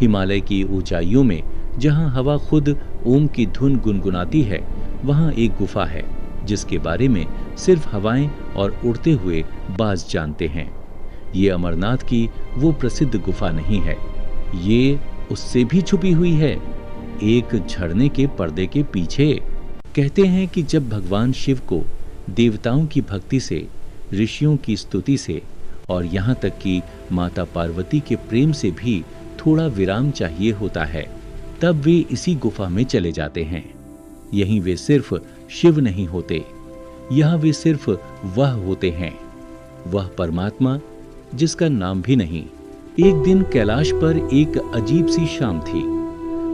हिमालय की ऊंचाइयों में जहां हवा खुद ओम की धुन गुनगुनाती है, वहां एक गुफा है जिसके बारे में सिर्फ हवाएं और उड़ते हुए बाज जानते हैं। ये अमरनाथ की वो प्रसिद्ध गुफा नहीं है, ये उससे भी छुपी हुई है, एक झरने के पर्दे के पीछे। कहते हैं कि जब भगवान शिव को देवताओं की भक्ति से, ऋषियों की स्तुति से और यहाँ तक कि माता पार्वती के प्रेम से भी थोड़ा विराम चाहिए होता है, तब वे इसी गुफा में चले जाते हैं। यहीं वे सिर्फ शिव नहीं होते, यहाँ वे सिर्फ वह होते हैं, वह परमात्मा जिसका नाम भी नहीं। एक दिन कैलाश पर एक अजीब सी शाम थी।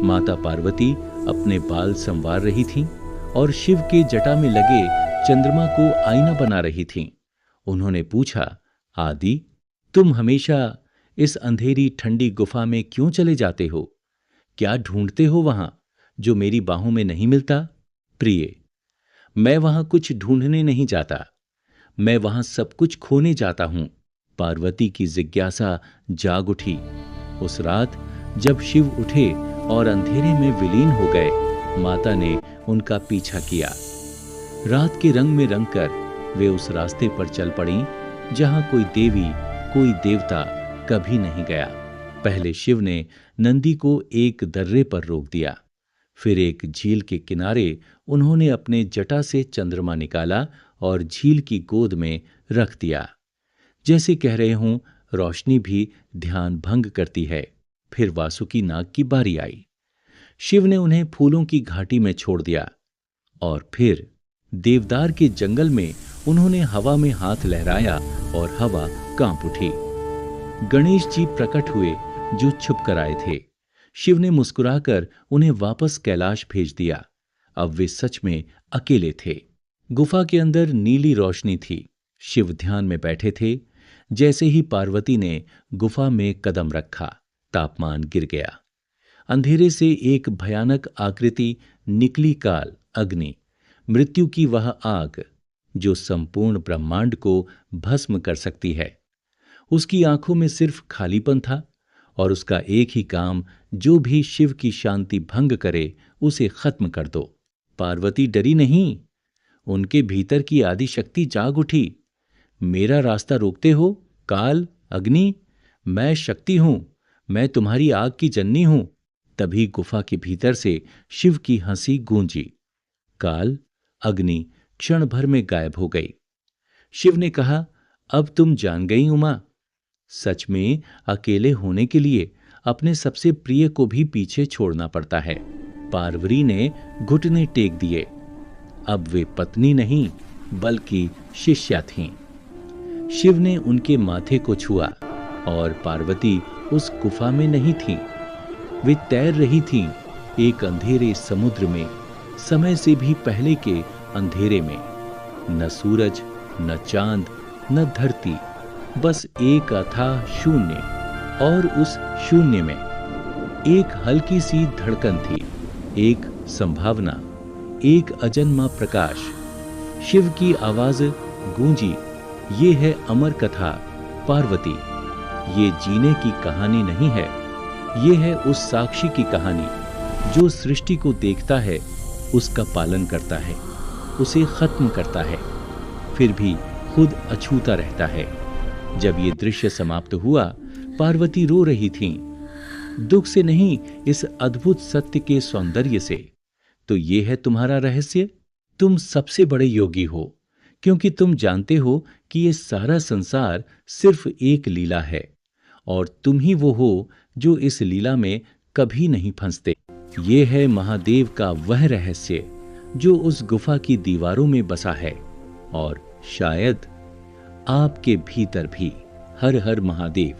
माता पार्वती अपने बाल संवार रही थीं और शिव के जटा में लगे चंद्रमा को आईना बना रही थीं। उन्होंने पूछा, आदि, तुम हमेशा इस अंधेरी ठंडी गुफा में क्यों चले जाते हो? क्या ढूंढते हो वहां जो मेरी बाहों में नहीं मिलता? प्रिय, मैं वहां कुछ ढूंढने नहीं जाता, मैं वहां सब कुछ खोने जाता हूं। पार्वती की जिज्ञासा जाग उठी। उस रात जब शिव उठे और अंधेरे में विलीन हो गए, माता ने उनका पीछा किया। रात के रंग में रंगकर वे उस रास्ते पर चल पड़ीं जहां कोई देवी, कोई देवता कभी नहीं गया। पहले शिव ने नंदी को एक दर्रे पर रोक दिया, फिर एक झील के किनारे उन्होंने अपने जटा से चंद्रमा निकाला और झील की गोद में रख दिया। जैसे कह रहे हूं, रोशनी भी ध्यान भंग करती है। फिर वासुकी नाग की बारी आई। शिव ने उन्हें फूलों की घाटी में छोड़ दिया और फिर देवदार के जंगल में उन्होंने हवा में हाथ लहराया और हवा कांप उठी। गणेश जी प्रकट हुए जो छुप कर आए थे। शिव ने मुस्कुराकर उन्हें वापस कैलाश भेज दिया। अब वे सच में अकेले थे। गुफा के अंदर नीली रोशनी थी। शिव ध्यान में बैठे थे। जैसे ही पार्वती ने गुफा में कदम रखा, तापमान गिर गया। अंधेरे से एक भयानक आकृति निकली, काल अग्नि, मृत्यु की वह आग जो संपूर्ण ब्रह्मांड को भस्म कर सकती है। उसकी आंखों में सिर्फ खालीपन था और उसका एक ही काम, जो भी शिव की शांति भंग करे उसे खत्म कर दो। पार्वती डरी नहीं, उनके भीतर की आदि शक्ति जाग उठी। मेरा रास्ता रोकते हो काल, अग्नि? मैं शक्ति हूं, मैं तुम्हारी आग की जननी हूं। तभी गुफा के भीतर से शिव की हंसी गूंजी। काल, अग्नि क्षण भर में गायब हो गई। शिव ने कहा, अब तुम जान गई उमा, सच में अकेले होने के लिए अपने सबसे प्रिय को भी पीछे छोड़ना पड़ता है। पार्वती ने घुटने टेक दिए। अब वे पत्नी नहीं बल्कि शिष्या थीं। शिव ने उनके माथे को छुआ और पार्वती उस गुफा में नहीं थीं। वे तैर रही थीं एक अंधेरे समुद्र में, समय से भी पहले के अंधेरे में। न सूरज, न चांद, न धरती, बस एक अथाह शून्य। और उस शून्य में एक हल्की सी धड़कन थी, एक संभावना, एक अजन्मा प्रकाश। शिव की आवाज गूंजी, ये है अमर कथा पार्वती, ये जीने की कहानी नहीं है, ये है उस साक्षी की कहानी जो सृष्टि को देखता है, उसका पालन करता है, उसे खत्म करता है, फिर भी खुद अछूता रहता है। जब ये दृश्य समाप्त हुआ, पार्वती रो रही थीं, दुख से नहीं, इस अद्भुत सत्य के सौंदर्य से। तो ये है तुम्हारा रहस्य, तुम सबसे बड़े योगी हो, क्योंकि तुम जानते हो कि ये सारा संसार सिर्फ एक लीला है और तुम ही वो हो जो इस लीला में कभी नहीं फंसते। ये है महादेव का वह रहस्य जो उस गुफा की दीवारों में बसा है और शायद आपके भीतर भी। हर हर महादेव।